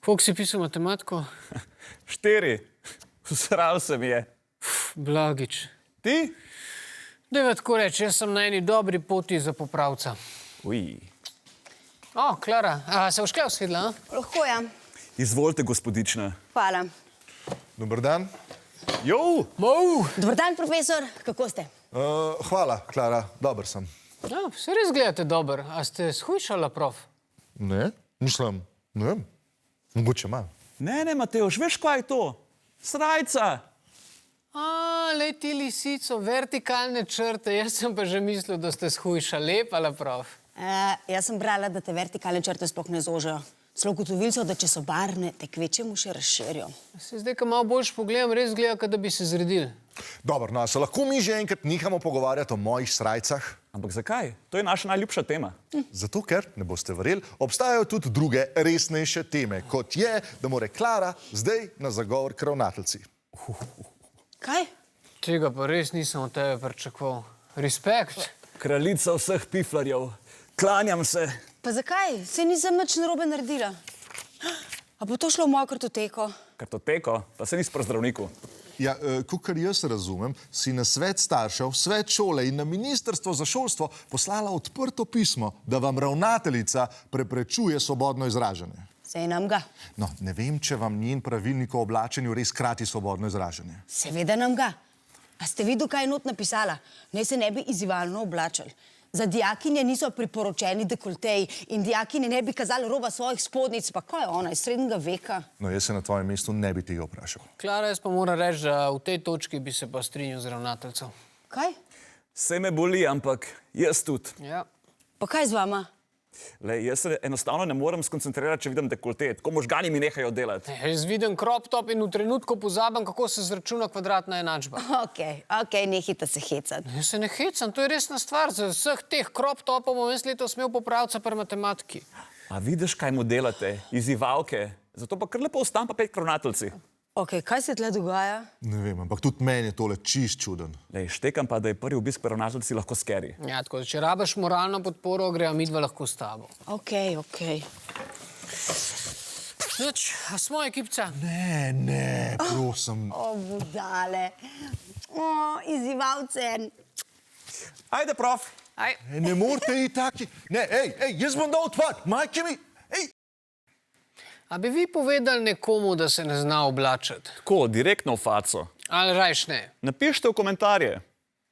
Koliko si pisal matematiko? 4. Usral se mi je. Blagič. Ti? Dajva tako reči, jaz sem na eni dobri poti za popravca. Uj. O, Klara, a se boš kaj usedla, a? Lahko ja. Izvolite, gospodična. Hvala. Dober dan. Jo! Dobar dan, profesor. Kako ste? Hvala, Klara, dober sem. Ja, se res gledate dober. A ste shujšala, prof? Ne, mislim, ne vem, mogoče malo. Ne, Mateoš, veš, kaj je to? Srajca. A, lej ti lisico, vertikalne črte. Jaz sem pa že mislil, da ste shujša. Lepala, prof. Jaz sem brala, da te vertikalne črte sploh ne zožejo. Celo ugotovili so, da če so barvne, te kvečjemu še razširijo. Se zdaj, ko malo boljš pogledam, res gleda, kot da bi se zredili. Dobro, no, se lahko mi že enkrat nehamo pogovarjati o mojih srajcah? Ampak zakaj? To je naša najljubša tema. Zato, ker, ne boste verjeli, obstajajo tudi druge, resnejše teme, kot je, da mora Klara zdaj na zagovor k ravnateljci. Kaj? Tega pa res nisem od tebe pričakoval. Respekt. Kraljica vseh piflarjev. Klanjam se. Pa zakaj? Saj nisem nič narobe naredila. A bo to šlo v mojo kartoteko? Kartoteko, pa se nisi pri zdravniku. Ja, kakor jaz razumem, si na svet staršev, svet šole in na Ministrstvo za šolstvo poslala odprto pismo, da vam ravnateljica preprečuje svobodno izražanje. Sej nam ga. No, ne vem, če vam njen pravilnik o oblačenju res krati svobodno izražanje. Seveda nam ga. A ste videli, kaj je not napisala? Naj se ne bi izzivalno oblačili. Za dijakinje niso priporočeni dekolteji in dijakinje ne bi kazali roba svojih spodnic. Pa kaj je ona, iz srednjega veka? No, jaz se na tvojem mestu ne bi tega vprašal. Klara, jaz pa moram reči, da v tej točki bi se pa strinjal z ravnateljcem. Kaj? Vse me boli, ampak jaz tudi. Ja. Pa kaj z vama? Lej, jaz se enostavno ne morem skoncentrirati, če vidim dekolte. Tako možgani mi nehajo delati. Jaz vidim crop top in v trenutku pozabim, kako se zračuna kvadratna enačba. Okej, nehite se hecati. Jaz se ne hecam, to je resna stvar. Za vseh teh crop topov bom jaz letos smel popravca pri matematiki. A vidiš, kaj mu delate? Izzivalke. Zato pa kar lepo ostam pa 5 ravnateljci. Okej, kaj se tle dogaja? Ne vem, ampak tudi meni je tole čist čuden. Lej, štekam pa, da je prvi obisk pri ravnateljci lahko scary. Ja, tako, če rabiš moralno podporo, grejo midva lahko s tabo. Okej. Nič, a smo ekipca? Ne, prosim. O, budale. O, izzivalce. Ajde, prof. Aj. Ne morate iti taki. Ne, jaz bom dal odpad. Majke mi, A bi vi povedali nekomu, da se ne zna oblačiti? Tako, direktno v faco. Ali rajš ne? Napišite v komentarje.